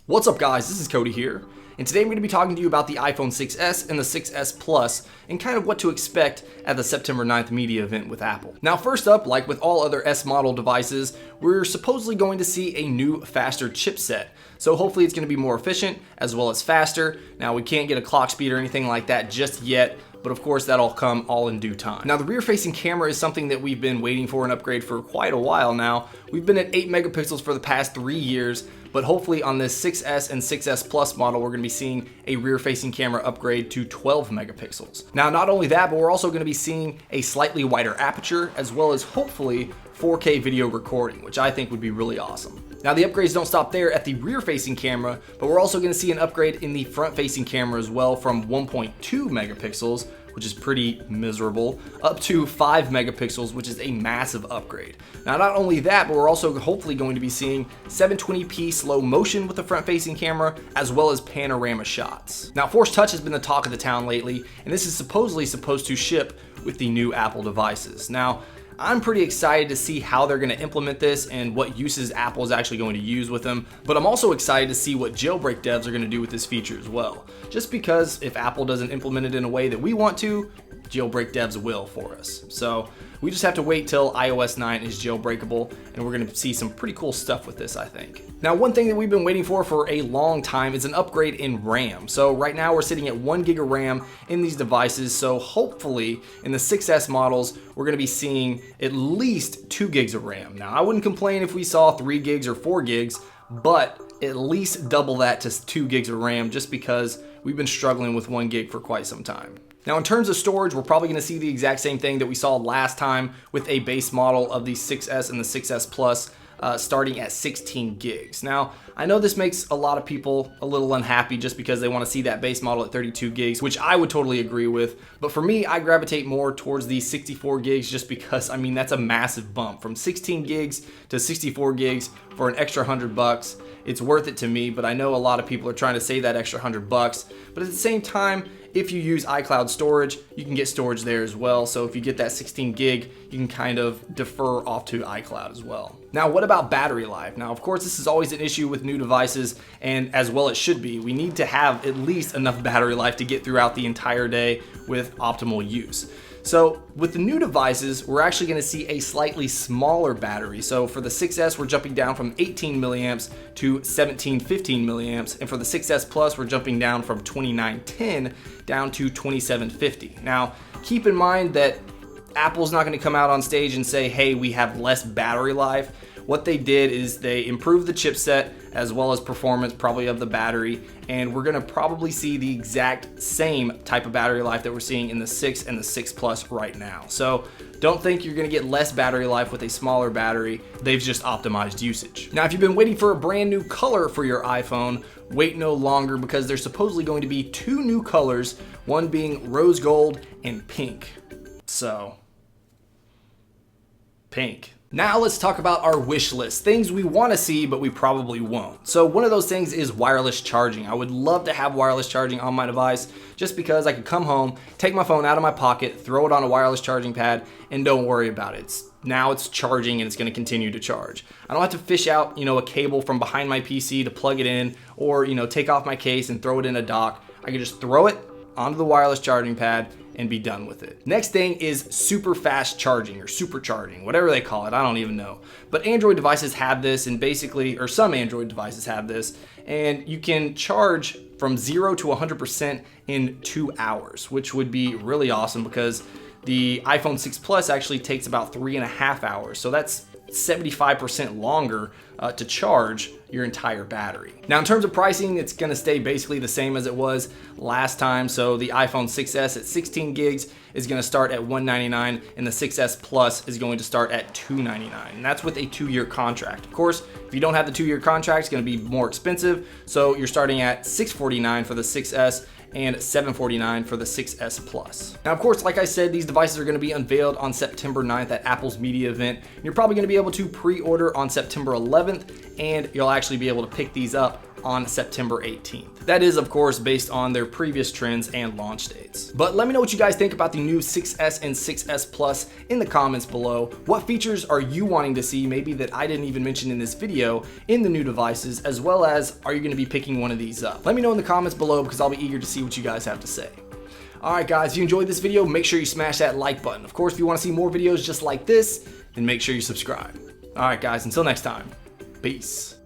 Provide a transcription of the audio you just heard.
What's up guys, this is Cody here, and today I'm going to be talking to you about the iPhone 6s and the 6s Plus and kind of what to expect at the September 9th media event with Apple. Now first up, like with all other S model devices, we're supposedly going to see a new faster chipset. So hopefully it's going to be more efficient as well as faster. Now we can't get a clock speed or anything like that just yet, but of course that'll come all in due time. Now the rear facing camera is something that we've been waiting for an upgrade for quite a while now. We've been at 8 megapixels for the past 3 years, but hopefully on this 6S and 6S Plus model we're going to be seeing a rear facing camera upgrade to 12 megapixels. Now not only that, but we're also going to be seeing a slightly wider aperture as well as hopefully 4K video recording, which I think would be really awesome. Now the upgrades don't stop there at the rear facing camera, but we're also going to see an upgrade in the front facing camera as well from 1.2 megapixels, which is pretty miserable, up to 5 megapixels, which is a massive upgrade. Now not only that, but we're also hopefully going to be seeing 720p slow motion with the front facing camera as well as panorama shots. Now Force Touch has been the talk of the town lately, and this is supposedly supposed to ship with the new Apple devices. Now I'm pretty excited to see how they're going to implement this and what uses Apple is actually going to use with them, but I'm also excited to see what jailbreak devs are going to do with this feature as well. Just because if Apple doesn't implement it in a way that we want to, jailbreak devs will for us. So we just have to wait till iOS 9 is jailbreakable, and we're going to see some pretty cool stuff with this, I think. Now one thing that we've been waiting for a long time is an upgrade in RAM. So right now we're sitting at 1 gig of RAM in these devices, so hopefully in the 6S models we're going to be seeing at least 2 gigs of RAM. Now I wouldn't complain if we saw 3 gigs or 4 gigs, but at least double that to 2 gigs of RAM just because we've been struggling with 1 gig for quite some time. Now in terms of storage, we're probably going to see the exact same thing that we saw last time with a base model of the 6S and the 6S Plus starting at 16 gigs. Now I know this makes a lot of people a little unhappy just because they want to see that base model at 32 gigs, which I would totally agree with. But for me, I gravitate more towards the 64 gigs just because, I mean, that's a massive bump. From 16 gigs to 64 gigs for an extra $100. It's worth it to me, but I know a lot of people are trying to save that extra $100. But at the same time, if you use iCloud storage, you can get storage there as well. So if you get that 16 gig, you can kind of defer off to iCloud as well. Now, what about battery life? Now, of course, this is always an issue with new devices, and as well it should be. We need to have at least enough battery life to get throughout the entire day with optimal use. So with the new devices, we're actually going to see a slightly smaller battery. So for the 6S, we're jumping down from 18 milliamps to 1715 milliamps. And for the 6S Plus, we're jumping down from 2910 down to 2750. Now, keep in mind that Apple's not going to come out on stage and say, hey, we have less battery life. What they did is they improved the chipset as well as performance probably of the battery, and we're gonna probably see the exact same type of battery life that we're seeing in the 6 and the 6 Plus right now. So don't think you're gonna get less battery life with a smaller battery. They've just optimized usage. Now, if you've been waiting for a brand new color for your iPhone, wait no longer, because there's supposedly going to be 2 new colors, one being rose gold and pink. So, pink. Now let's talk about our wish list, things we want to see but we probably won't. So one of those things is wireless charging. I would love to have wireless charging on my device just because I could come home, take my phone out of my pocket, throw it on a wireless charging pad, and don't worry about it. Now it's charging and it's going to continue to charge. I don't have to fish out, a cable from behind my PC to plug it in, or, take off my case and throw it in a dock. I can just throw it onto the wireless charging pad and be done with it. Next thing is super fast charging or supercharging, whatever they call it, I don't even know. But Android devices have this, and basically, or some Android devices have this, and you can charge from 0 to 100% in 2 hours, which would be really awesome because the iPhone 6 Plus actually takes about 3.5 hours. So that's 75% longer to charge your entire battery. Now in terms of pricing, it's going to stay basically the same as it was last time. So the iPhone 6S at 16 gigs is going to start at $199, and the 6S Plus is going to start at $299, and that's with a 2-year contract. Of course, if you don't have the 2-year contract, it's going to be more expensive. So you're starting at $649 for the 6S and $749 for the 6S Plus. Now, of course, like I said, these devices are going to be unveiled on September 9th at Apple's media event. You're probably going to be able to pre-order on September 11th, and you'll actually be able to pick these up on September 18th. That is, of course, based on their previous trends and launch dates. But let me know what you guys think about the new 6S and 6S Plus in the comments below. What features are you wanting to see, maybe that I didn't even mention in this video, in the new devices, as well as are you going to be picking one of these up? Let me know in the comments below because I'll be eager to see what you guys have to say. Alright guys, if you enjoyed this video, make sure you smash that like button. Of course, if you want to see more videos just like this, then make sure you subscribe. Alright guys, until next time, peace.